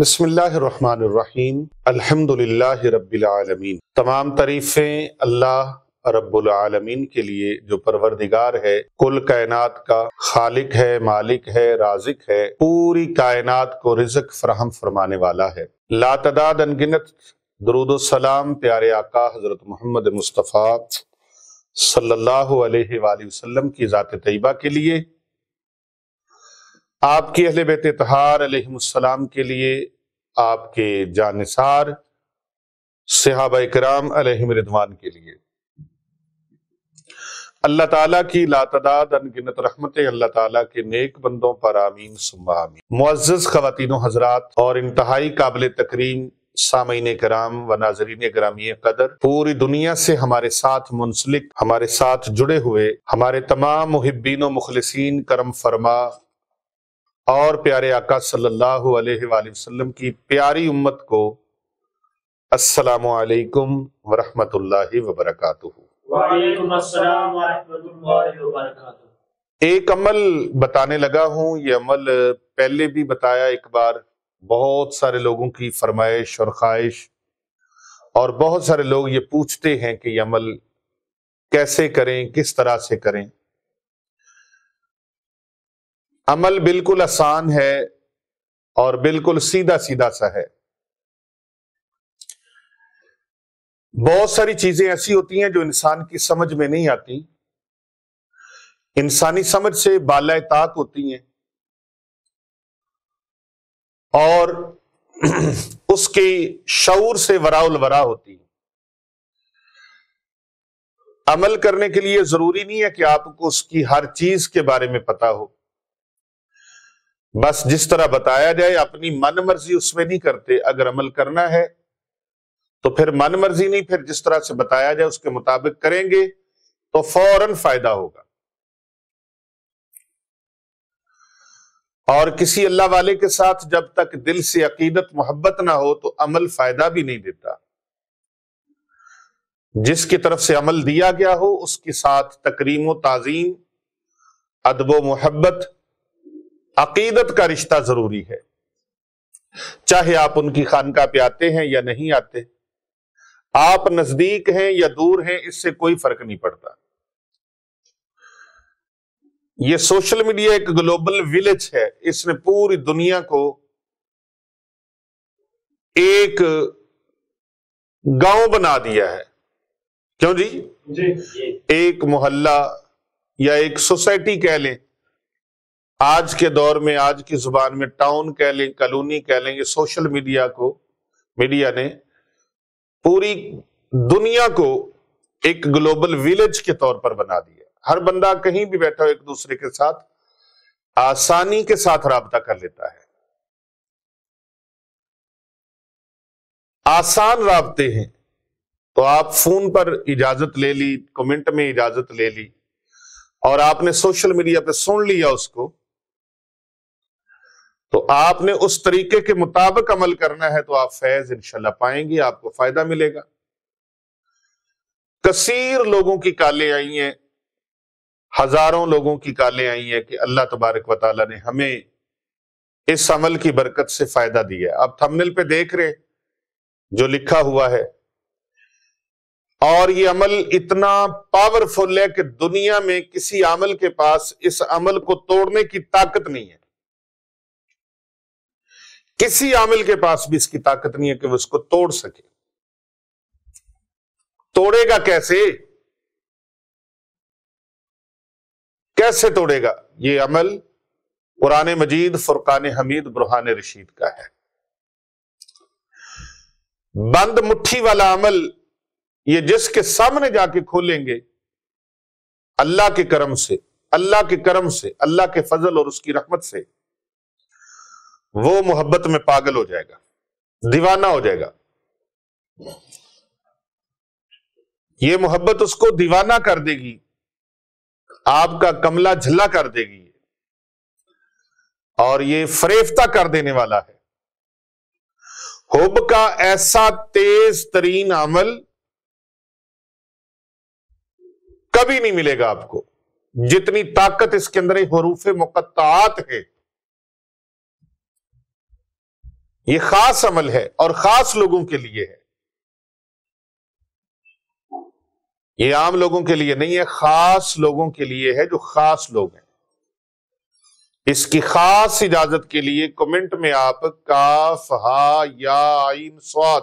بسم اللہ الرحمن الرحیم الحمدللہ رب العالمین۔ تمام تعریفیں اللہ رب العالمین کے لیے جو پروردگار ہے، کل کائنات کا خالق ہے، مالک ہے، رازق ہے، پوری کائنات کو رزق فراہم فرمانے والا ہے۔ لا تعداد انگنت درود و سلام پیارے آقا حضرت محمد مصطفیٰ صلی اللہ علیہ وآلہ وسلم کی ذات طیبہ کے لیے، آپ کی اہل بیت طہار علیہم السلام کے لیے، آپ کے جانثار صحابہ کرام علیہم رضوان کے لیے، اللہ تعالیٰ کی لاتعداد انگنت رحمتیں اللہ تعالیٰ کے نیک بندوں پر آمین ثم آمین۔ معزز خواتین و حضرات اور انتہائی قابل تکریم سامعین کرام و ناظرین گرامی قدر، پوری دنیا سے ہمارے ساتھ منسلک، ہمارے ساتھ جڑے ہوئے ہمارے تمام محبین و مخلصین، کرم فرما اور پیارے آقا صلی اللہ علیہ وآلہ وسلم کی پیاری امت کو السلام علیکم ورحمۃ اللہ وبرکاتہ۔ وعلیکم السلام ورحمۃ اللہ وبرکاتہ۔ ایک عمل بتانے لگا ہوں، یہ عمل پہلے بھی بتایا ایک بار، بہت سارے لوگوں کی فرمائش اور خواہش، اور بہت سارے لوگ یہ پوچھتے ہیں کہ یہ عمل کیسے کریں، کس طرح سے کریں۔ عمل بالکل آسان ہے اور بالکل سیدھا سیدھا سا ہے۔ بہت ساری چیزیں ایسی ہوتی ہیں جو انسان کی سمجھ میں نہیں آتی، انسانی سمجھ سے بالائے طاق ہوتی ہیں، اور اس کے شعور سے وراء الورا ہوتی ہیں۔ عمل کرنے کے لیے ضروری نہیں ہے کہ آپ کو اس کی ہر چیز کے بارے میں پتا ہو، بس جس طرح بتایا جائے اپنی من مرضی اس میں نہیں کرتے۔ اگر عمل کرنا ہے تو پھر من مرضی نہیں، پھر جس طرح سے بتایا جائے اس کے مطابق کریں گے تو فوراً فائدہ ہوگا۔ اور کسی اللہ والے کے ساتھ جب تک دل سے عقیدت محبت نہ ہو تو عمل فائدہ بھی نہیں دیتا۔ جس کی طرف سے عمل دیا گیا ہو اس کے ساتھ تکریم و تعظیم، ادب و محبت، عقیدت کا رشتہ ضروری ہے، چاہے آپ ان کی خانقاہ پہ آتے ہیں یا نہیں آتے، آپ نزدیک ہیں یا دور ہیں، اس سے کوئی فرق نہیں پڑتا۔ یہ سوشل میڈیا ایک گلوبل ویلیج ہے، اس نے پوری دنیا کو ایک گاؤں بنا دیا ہے۔ کیوں جی؟ ایک محلہ یا ایک سوسائٹی کہہ لیں، آج کے دور میں، آج کی زبان میں ٹاؤن کہہ لیں، کالونی کہہ لیں، یہ سوشل میڈیا نے پوری دنیا کو ایک گلوبل ویلیج کے طور پر بنا دیا۔ ہر بندہ کہیں بھی بیٹھا ہو ایک دوسرے کے ساتھ آسانی کے ساتھ رابطہ کر لیتا ہے۔ آسان رابطے ہیں، تو آپ فون پر اجازت لے لی، کمنٹ میں اجازت لے لی، اور آپ نے سوشل میڈیا پہ سن لیا اس کو، تو آپ نے اس طریقے کے مطابق عمل کرنا ہے تو آپ فیض انشاءاللہ پائیں گے، آپ کو فائدہ ملے گا۔ کثیر لوگوں کی کالیں آئی ہیں، ہزاروں لوگوں کی کالیں آئی ہیں کہ اللہ تبارک و تعالیٰ نے ہمیں اس عمل کی برکت سے فائدہ دیا ہے۔ اب تھمبنیل پہ دیکھ رہے جو لکھا ہوا ہے، اور یہ عمل اتنا پاورفل ہے کہ دنیا میں کسی عمل کے پاس اس عمل کو توڑنے کی طاقت نہیں ہے۔ کسی عامل کے پاس بھی اس کی طاقت نہیں ہے کہ وہ اس کو توڑ سکے۔ توڑے گا کیسے؟ کیسے توڑے گا؟ یہ عمل قرآن مجید فرقان حمید برہان رشید کا ہے۔ بند مٹھی والا عمل، یہ جس کے سامنے جا کے کھولیں گے، اللہ کے کرم سے، اللہ کے فضل اور اس کی رحمت سے، وہ محبت میں پاگل ہو جائے گا، دیوانہ ہو جائے گا۔ یہ محبت اس کو دیوانہ کر دے گی، آپ کا کملہ جھلا کر دے گی، اور یہ فریفتہ کر دینے والا ہے۔ حب کا ایسا تیز ترین عمل کبھی نہیں ملے گا آپ کو، جتنی طاقت اس کے اندر حروف مقطعات ہے۔ یہ خاص عمل ہے اور خاص لوگوں کے لیے ہے، یہ عام لوگوں کے لیے نہیں ہے، خاص لوگوں کے لیے ہے جو خاص لوگ ہیں۔ اس کی خاص اجازت کے لیے کمنٹ میں آپ کاف ہا یا عین صاد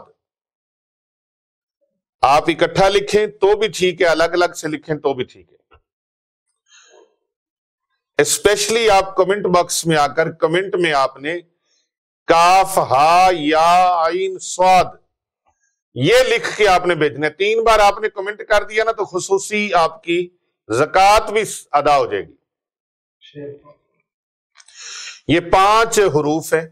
آپ اکٹھا لکھیں تو بھی ٹھیک ہے، الگ الگ سے لکھیں تو بھی ٹھیک ہے۔ اسپیشلی آپ کمنٹ باکس میں آ کر کمنٹ میں آپ نے کاف ہا یا عین صاد یہ لکھ کے آپ نے بھیجنا ہے۔ 3 بار آپ نے کمنٹ کر دیا نا تو خصوصی آپ کی زکوٰۃ بھی ادا ہو جائے گی۔ یہ 5 حروف ہیں،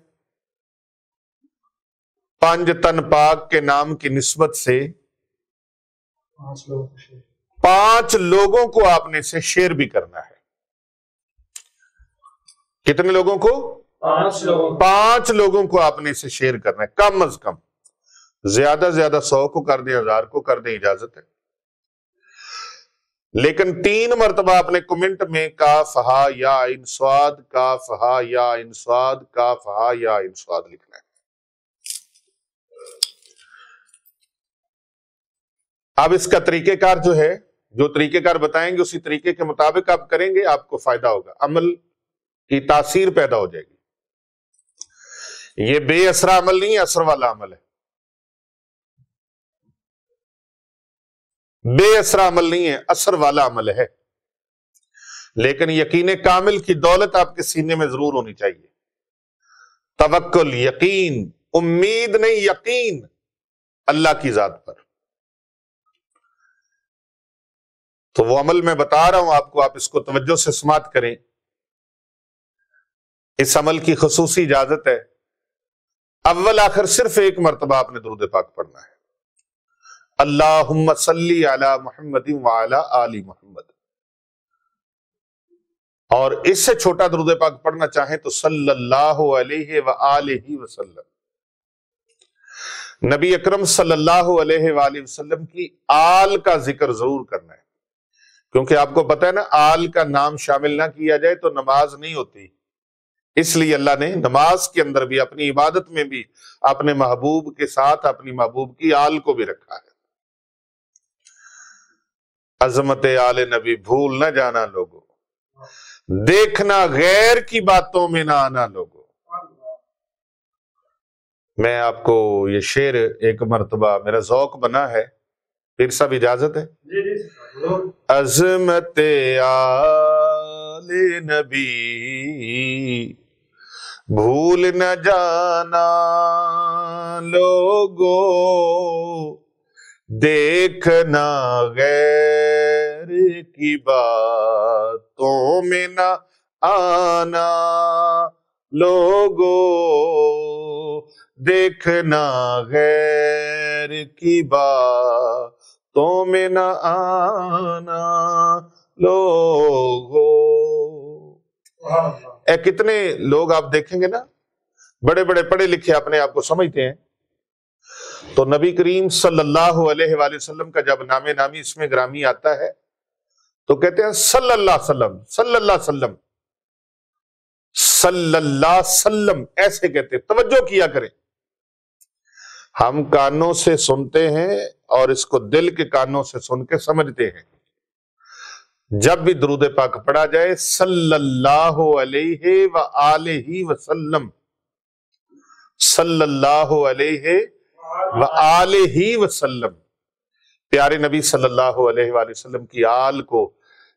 5 تن پاک کے نام کی نسبت سے 5 لوگوں کو آپ نے اسے شیئر بھی کرنا ہے۔ کتنے لوگوں کو؟ 5 لوگوں کو آپ نے اسے شیئر کرنا ہے، کم از کم، زیادہ زیادہ 100 کو کر دیں، 1000 کو کر دیں، اجازت ہے، لیکن 3 مرتبہ آپ نے کمنٹ میں کاف ہا یا عین صاد، کاف ہا یا عین صاد، کاف ہا یا عین صاد لکھنا ہے۔ اب اس کا طریقہ کار جو ہے، جو طریقہ کار بتائیں گے اسی طریقے کے مطابق آپ کریں گے، آپ کو فائدہ ہوگا، عمل کی تاثیر پیدا ہو جائے گی۔ یہ بے اثرا عمل نہیں ہے، اثر والا عمل ہے، بے اثرا عمل نہیں ہے، اثر والا عمل ہے، لیکن یقین کامل کی دولت آپ کے سینے میں ضرور ہونی چاہیے۔ توکل، یقین، امید نہیں، یقین اللہ کی ذات پر۔ تو وہ عمل میں بتا رہا ہوں آپ کو، آپ اس کو توجہ سے سماعت کریں۔ اس عمل کی خصوصی اجازت ہے، اول آخر صرف 1 مرتبہ آپ نے درود پاک پڑھنا ہے، اللہم صلی علی محمد وعلی آل محمد، اور اس سے چھوٹا درود پاک پڑھنا چاہیں تو صلی اللہ علیہ وآلہ وسلم، نبی اکرم صلی اللہ علیہ وآلہ وسلم کی آل کا ذکر ضرور کرنا ہے، کیونکہ آپ کو پتہ ہے نا، آل کا نام شامل نہ کیا جائے تو نماز نہیں ہوتی، اس لیے اللہ نے نماز کے اندر بھی، اپنی عبادت میں بھی اپنے محبوب کے ساتھ اپنی محبوب کی آل کو بھی رکھا ہے۔ عظمت آل نبی بھول نہ جانا لوگو، دیکھنا غیر کی باتوں میں نہ آنا لوگو۔ میں آپ کو یہ شعر 1 مرتبہ، میرا ذوق بنا ہے، پھر سب اجازت ہے؟ عظمت آل نبی بھول نہ جانا لوگو، دیکھنا غیر کی باتوں میں نہ آنا لوگو، دیکھنا غیر کی باتوں میں نہ آنا لوگو۔ کتنے لوگ آپ دیکھیں گے نا، بڑے بڑے پڑھے لکھے اپنے آپ کو سمجھتے ہیں، تو نبی کریم صلی اللہ علیہ وآلہ وسلم کا جب نام نامی اس میں گرامی آتا ہے تو کہتے ہیں صلی اللہ علیہ وسلم، صلی اللہ علیہ وسلم، صلی اللہ علیہ وسلم، ایسے کہتے ہیں۔ توجہ کیا کریں، ہم کانوں سے سنتے ہیں اور اس کو دل کے کانوں سے سن کے سمجھتے ہیں۔ جب بھی درود پاک پڑھا جائے صلی اللہ علیہ وآلہ وسلم، صلی اللہ علیہ وآلہ وسلم، پیارے نبی صلی اللہ علیہ وآلہ وسلم کی آل کو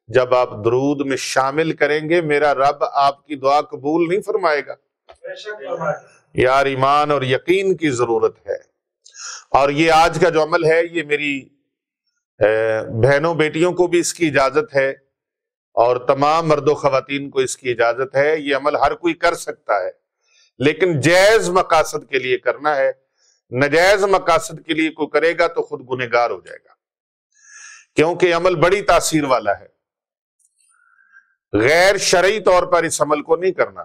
جب آپ درود میں شامل کریں گے، میرا رب آپ کی دعا قبول نہیں فرمائے گا۔ یار ایمان اور یقین کی ضرورت ہے، اور یہ آج کا جو عمل ہے یہ میری بہنوں بیٹیوں کو بھی اس کی اجازت ہے، اور تمام مرد و خواتین کو اس کی اجازت ہے۔ یہ عمل ہر کوئی کر سکتا ہے، لیکن جائز مقاصد کے لیے کرنا ہے، نجائز مقاصد کے لیے کوئی کرے گا تو خود گنہگار ہو جائے گا، کیونکہ عمل بڑی تاثیر والا ہے۔ غیر شرعی طور پر اس عمل کو نہیں کرنا،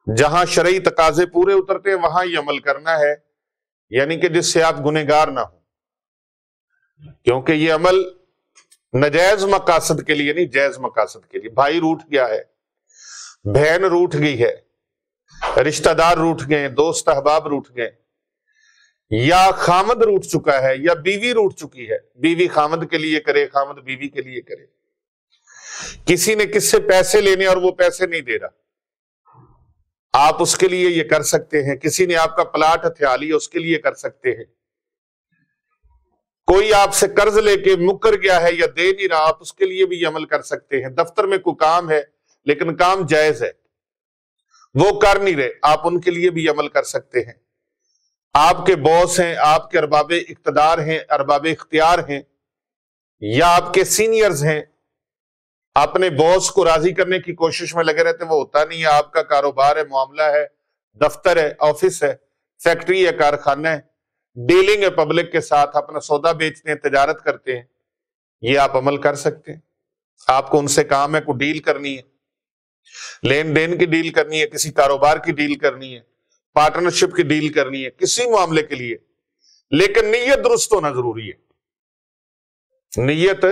جہاں شرعی تقاضے پورے اترتے ہیں وہاں یہ عمل کرنا ہے، یعنی کہ جس سے آپ گنہگار نہ ہوں، کیونکہ یہ عمل نجائز مقاصد کے لیے نہیں، جائز مقاصد کے لیے۔ بھائی روٹھ گیا ہے، بہن روٹھ گئی ہے، رشتہ دار روٹھ گئے، دوست احباب روٹھ گئے، یا خامد روٹھ چکا ہے، یا بیوی روٹھ چکی ہے، بیوی خامد کے لیے کرے، خامد بیوی کے لیے کرے، کسی نے کس سے پیسے لینے اور وہ پیسے نہیں دے رہا، آپ اس کے لیے یہ کر سکتے ہیں، کسی نے آپ کا پلاٹ ہتھیا لیا اس کے لیے کر سکتے ہیں، کوئی آپ سے قرض لے کے مکر گیا ہے یا دے نہیں رہا، آپ اس کے لیے بھی یہ عمل کر سکتے ہیں، دفتر میں کوئی کام ہے لیکن کام جائز ہے، وہ کر نہیں رہے، آپ ان کے لیے بھی عمل کر سکتے ہیں، آپ کے باس ہیں، آپ کے ارباب اقتدار ہیں، ارباب اختیار ہیں، یا آپ کے سینئرز ہیں، اپنے باس کو راضی کرنے کی کوشش میں لگے رہتے، وہ ہوتا نہیں ہے، آپ کا کاروبار ہے، معاملہ ہے، دفتر ہے، آفس ہے، فیکٹری ہے، کارخانہ ہے، ڈیلنگ ہے پبلک کے ساتھ، اپنا سودا بیچتے ہیں، تجارت کرتے ہیں، یہ آپ عمل کر سکتے ہیں، آپ کو ان سے کام ہے، کوئی ڈیل کرنی ہے، لین دین کی ڈیل کرنی ہے، کسی کاروبار کی ڈیل کرنی ہے، پارٹنرشپ کی ڈیل کرنی ہے، کسی معاملے کے لیے، لیکن نیت درست ہونا ضروری ہے، نیت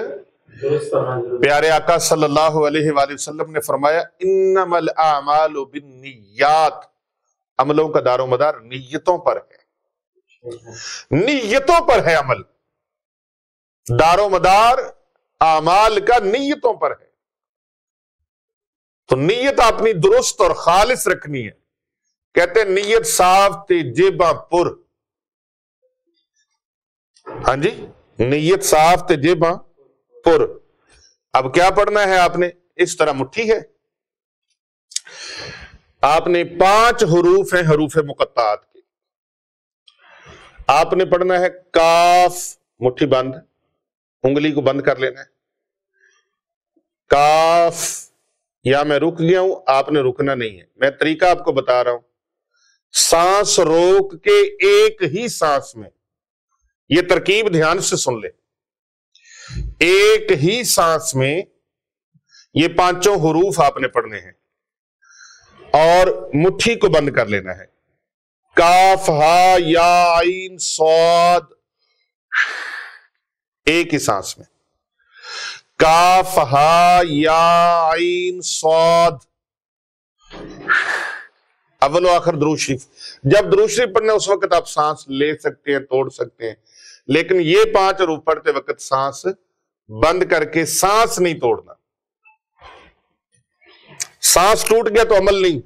پیارے آقا صلی اللہ علیہ وآلہ وسلم نے فرمایا انما الاعمال بالنیات، عملوں کا دار و مدار نیتوں پر ہے، نیتوں پر ہے عمل، دار و مدار اعمال کا نیتوں پر ہے، تو نیت اپنی درست اور خالص رکھنی ہے، کہتے ہیں نیت صاف تے جیباں پر، ہاں جی، نیت صاف تے جیباں پر، اب کیا پڑھنا ہے آپ نے؟ اس طرح مٹھی ہے، آپ نے 5 حروف ہیں، حروف مقطعات کے، آپ نے پڑھنا ہے کاف، مٹھی بند، انگلی کو بند کر لینا ہے، کاف، یا میں رک گیا ہوں، آپ نے رکنا نہیں ہے، میں طریقہ آپ کو بتا رہا ہوں، سانس روک کے ایک ہی سانس میں، یہ ترکیب دھیان سے سن لے، ایک ہی سانس میں یہ 5 حروف آپ نے پڑھنے ہیں اور مٹھی کو بند کر لینا ہے، کاف ہا یا عین صاد، ایک ہی سانس میں، کاف ہا یا عین صاد، اول و آخر درود شریف، جب درود شریف پڑھنا اس وقت آپ سانس لے سکتے ہیں، توڑ سکتے ہیں، لیکن یہ 5 حروف پڑھتے وقت سانس بند کر کے، سانس نہیں توڑنا، سانس ٹوٹ گیا تو عمل نہیں،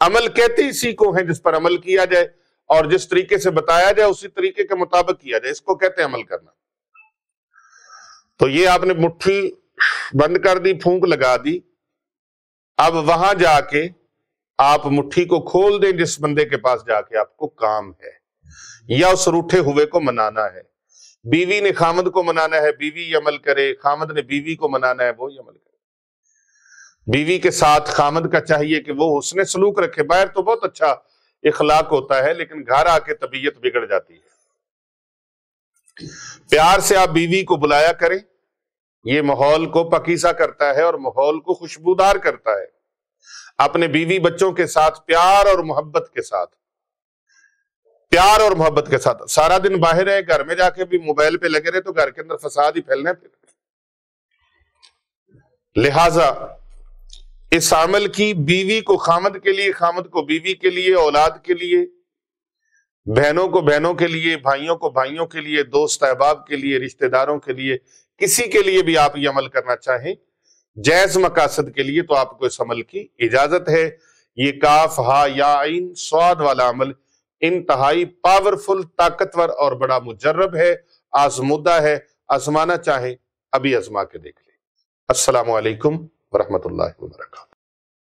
عمل کہتے اسی کو ہیں جس پر عمل کیا جائے اور جس طریقے سے بتایا جائے اسی طریقے کے مطابق کیا جائے، اس کو کہتے ہیں عمل کرنا، تو یہ آپ نے مٹھی بند کر دی، پھونک لگا دی، اب وہاں جا کے آپ مٹھی کو کھول دیں جس بندے کے پاس جا کے آپ کو کام ہے، یا اس روٹھے ہوئے کو منانا ہے، بیوی نے خامد کو منانا ہے، بیوی عمل کرے، خامد نے بیوی کو منانا ہے، وہی عمل کرے، بیوی کے ساتھ خامد کا چاہیے کہ وہ حسن سلوک رکھے، باہر تو بہت اچھا اخلاق ہوتا ہے لیکن گھر آ کے طبیعت بگڑ جاتی ہے، پیار سے آپ بیوی کو بلایا کریں، یہ ماحول کو پاکیزہ کرتا ہے اور ماحول کو خوشبودار کرتا ہے، اپنے بیوی بچوں کے ساتھ پیار اور محبت کے ساتھ، پیار اور محبت کے ساتھ، سارا دن باہر ہے، گھر میں جا کے بھی موبائل پہ لگے رہے تو گھر کے اندر فساد ہی پھیلنا ہے، لہذا اس عمل کی بیوی کو خامد کے لیے، خامد کو بیوی کے لیے، اولاد کے لیے، بہنوں کو بہنوں کے لیے، بھائیوں کو بھائیوں کے لیے، دوست احباب کے لیے، رشتہ داروں کے لیے، کسی کے لیے بھی آپ یہ عمل کرنا چاہیں جائز مقاصد کے لیے تو آپ کو اس عمل کی اجازت ہے، یہ کاف ہا یا عین صاد والا عمل انتہائی پاورفل، طاقتور اور بڑا مجرب ہے، آزمودہ ہے، آزمانا چاہیں ابھی آزما کے دیکھ لیں۔ السلام علیکم ورحمۃ اللہ وبرکاتہ۔